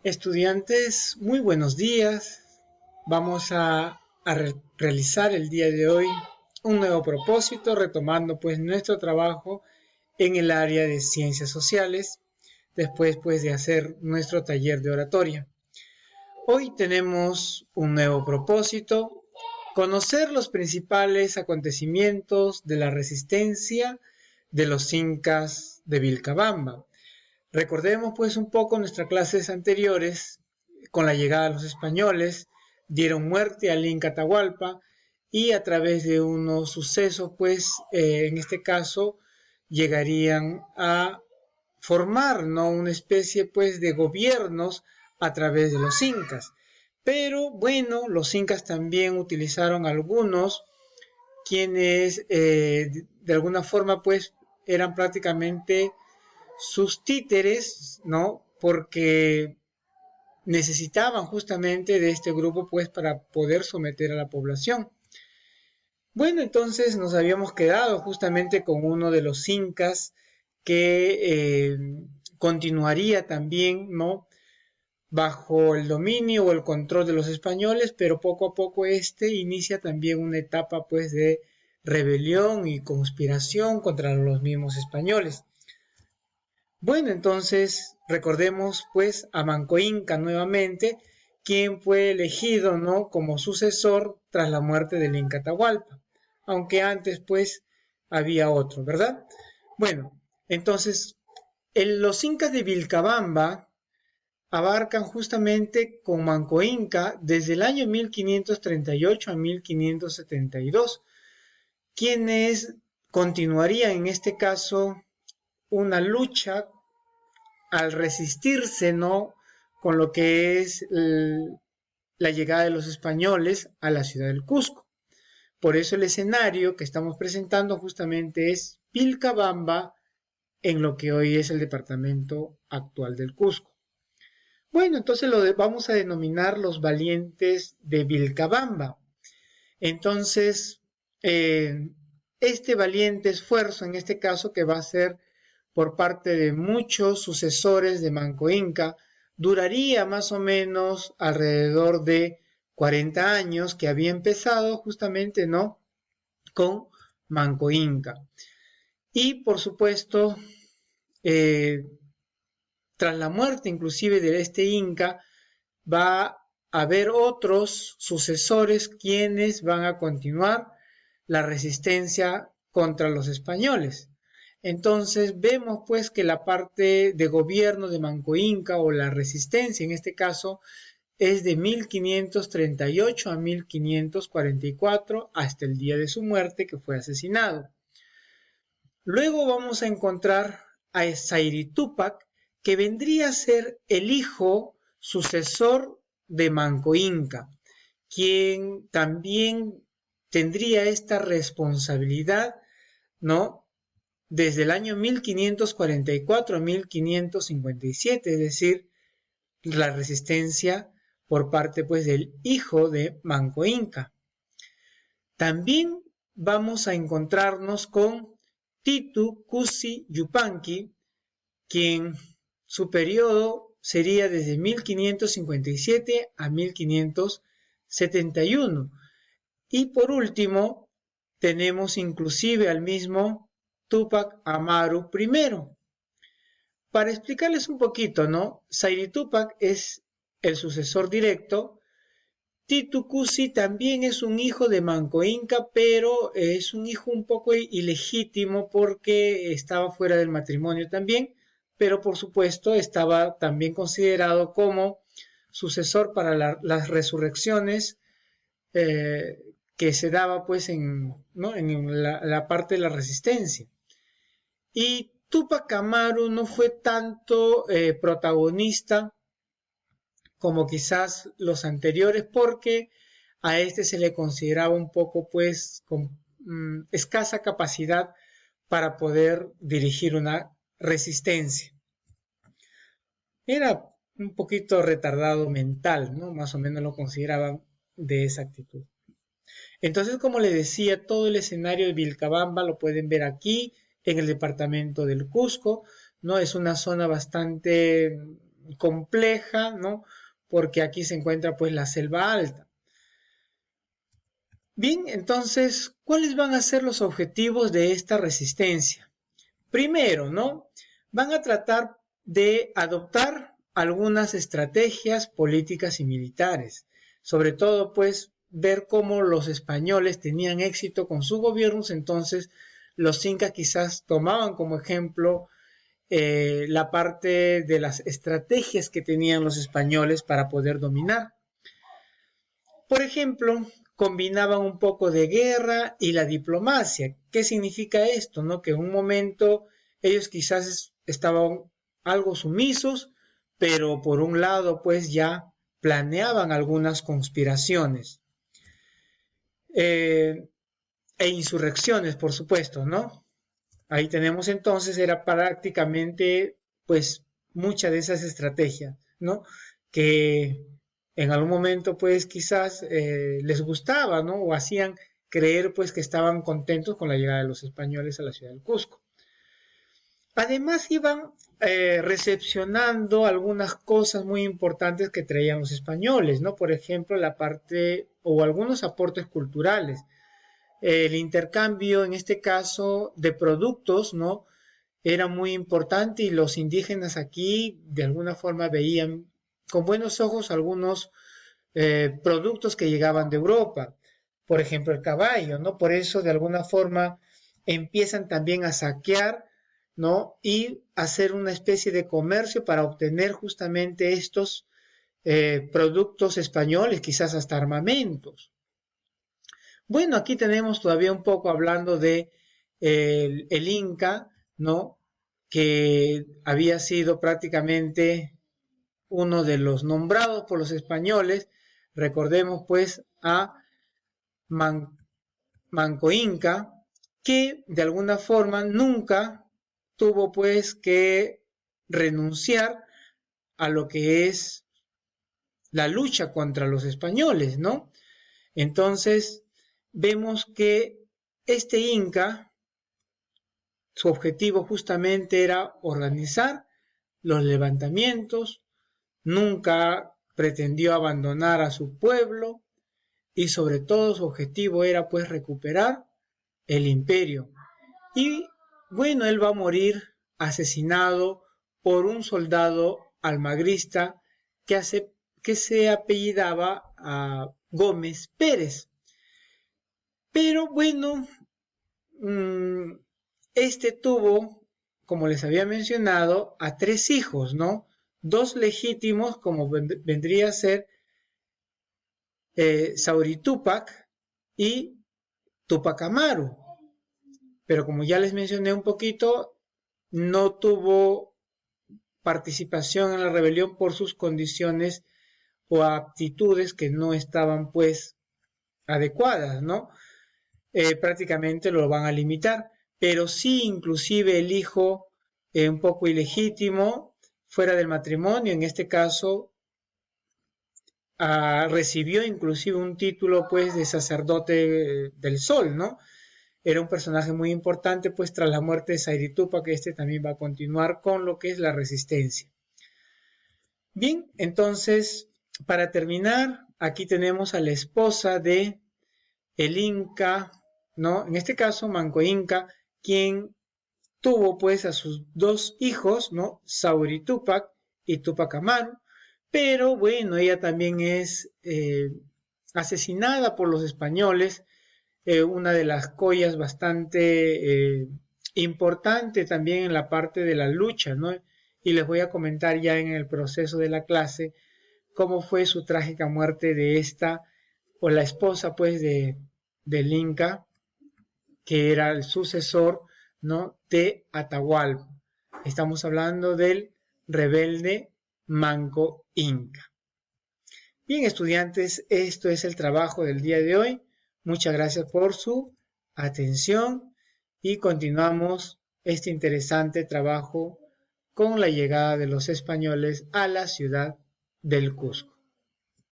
Estudiantes, muy buenos días. Vamos a realizar el día de hoy un nuevo propósito, retomando pues nuestro trabajo en el área de ciencias sociales, después pues de hacer nuestro taller de oratoria. Hoy tenemos un nuevo propósito, conocer los principales acontecimientos de la resistencia de los incas de Vilcabamba. Recordemos pues un poco nuestras clases anteriores. Con la llegada de los españoles dieron muerte al Inca Atahualpa y a través de unos sucesos pues en este caso llegarían a formar, ¿no?, una especie pues de gobiernos a través de los incas. Pero bueno, los incas también utilizaron algunos quienes de alguna forma pues eran prácticamente sus títeres, ¿no?, porque necesitaban justamente de este grupo pues para poder someter a la población. Bueno, entonces nos habíamos quedado justamente con uno de los incas que continuaría también, ¿no?, bajo el dominio o el control de los españoles, pero poco a poco inicia también una etapa pues de rebelión y conspiración contra los mismos españoles. Bueno, entonces recordemos pues a Manco Inca nuevamente, quien fue elegido, ¿no?, como sucesor tras la muerte del Inca Atahualpa, aunque antes pues había otro, ¿verdad? Bueno, entonces los incas de Vilcabamba abarcan justamente con Manco Inca desde el año 1538 a 1572, quienes continuarían en este caso una lucha al resistirse, ¿no?, con lo que es la llegada de los españoles a la ciudad del Cusco. Por eso el escenario que estamos presentando justamente es Vilcabamba, en lo que hoy es el departamento actual del Cusco. Bueno, entonces vamos a denominar los valientes de Vilcabamba. Entonces, este valiente esfuerzo, en este caso, que va a ser por parte de muchos sucesores de Manco Inca, duraría más o menos alrededor de 40 años, que había empezado justamente, ¿no?, con Manco Inca. Y por supuesto, tras la muerte inclusive de este Inca, va a haber otros sucesores quienes van a continuar la resistencia contra los españoles. Entonces vemos pues que la parte de gobierno de Manco Inca, o la resistencia en este caso, es de 1538 a 1544 hasta el día de su muerte, que fue asesinado. Luego vamos a encontrar a Sayri Túpac, que vendría a ser el hijo sucesor de Manco Inca, quien también tendría esta responsabilidad, ¿no?, desde el año 1544 a 1557, es decir, la resistencia por parte pues del hijo de Manco Inca. También vamos a encontrarnos con Titu Cusi Yupanqui, quien su periodo sería desde 1557 a 1571. Y por último, tenemos inclusive al mismo Túpac Amaru I. Para explicarles un poquito, ¿no?, Sayri Túpac es el sucesor directo. Titu Cusi también es un hijo de Manco Inca, pero es un hijo un poco ilegítimo porque estaba fuera del matrimonio también, pero por supuesto estaba también considerado como sucesor para las resurrecciones que se daba pues en la parte de la resistencia. Y Túpac Amaru no fue tanto protagonista como quizás los anteriores, porque a este se le consideraba un poco pues con escasa capacidad para poder dirigir una resistencia. Era un poquito retardado mental, ¿no?, más o menos lo consideraban de esa actitud. Entonces, como les decía, todo el escenario de Vilcabamba lo pueden ver aquí en el departamento del Cusco, ¿no? Es una zona bastante compleja, ¿no? Porque aquí se encuentra pues la selva alta. Bien, entonces, ¿cuáles van a ser los objetivos de esta resistencia? Primero, ¿no? Van a tratar de adoptar algunas estrategias políticas y militares, sobre todo pues ver cómo los españoles tenían éxito con sus gobiernos, entonces los incas quizás tomaban como ejemplo la parte de las estrategias que tenían los españoles para poder dominar. Por ejemplo, combinaban un poco de guerra y la diplomacia. ¿Qué significa esto? ¿No? Que en un momento ellos quizás estaban algo sumisos, pero por un lado pues ya planeaban algunas conspiraciones e insurrecciones, por supuesto, ¿no? Ahí tenemos entonces, era prácticamente pues muchas de esas estrategias, ¿no? Que en algún momento pues quizás les gustaba, ¿no? O hacían creer pues que estaban contentos con la llegada de los españoles a la ciudad del Cusco. Además iban recepcionando algunas cosas muy importantes que traían los españoles, ¿no? Por ejemplo, la parte o algunos aportes culturales. El intercambio, en este caso, de productos, ¿no? Era muy importante y los indígenas aquí de alguna forma veían con buenos ojos algunos productos que llegaban de Europa, por ejemplo el caballo, ¿no? Por eso de alguna forma empiezan también a saquear, ¿no? Y hacer una especie de comercio para obtener justamente estos productos españoles, quizás hasta armamentos. Bueno, aquí tenemos todavía un poco hablando de el Inca, ¿no? Que había sido prácticamente uno de los nombrados por los españoles. Recordemos pues a Manco Inca, que de alguna forma nunca tuvo pues que renunciar a lo que es la lucha contra los españoles, ¿no? Entonces vemos que este Inca, su objetivo justamente era organizar los levantamientos, nunca pretendió abandonar a su pueblo y sobre todo su objetivo era pues recuperar el imperio. Y bueno, él va a morir asesinado por un soldado almagrista que se apellidaba a Gómez Pérez. Pero bueno, este tuvo, como les había mencionado, a 3 hijos, ¿no? 2 legítimos, como vendría a ser Sauri Túpac y Túpac Amaru. Pero como ya les mencioné un poquito, no tuvo participación en la rebelión por sus condiciones o aptitudes que no estaban pues adecuadas, ¿no? Prácticamente lo van a limitar, pero sí inclusive el hijo un poco ilegítimo, fuera del matrimonio, en este caso recibió inclusive un título pues de sacerdote del sol, ¿no? Era un personaje muy importante pues tras la muerte de Sairi Túpac, que este también va a continuar con lo que es la resistencia. Bien, entonces para terminar, aquí tenemos a la esposa de el Inca, ¿no? En este caso Manco Inca, quien tuvo pues a sus 2 hijos, ¿no? Sauri Túpac y Túpac Amaru, pero bueno, ella también es asesinada por los españoles, una de las collas bastante importante también en la parte de la lucha, ¿no? Y les voy a comentar ya en el proceso de la clase cómo fue su trágica muerte de esta, o la esposa pues del Inca, que era el sucesor, ¿no? De Atahualpa. Estamos hablando del rebelde Manco Inca. Bien, estudiantes, esto es el trabajo del día de hoy. Muchas gracias por su atención y continuamos este interesante trabajo con la llegada de los españoles a la ciudad del Cusco.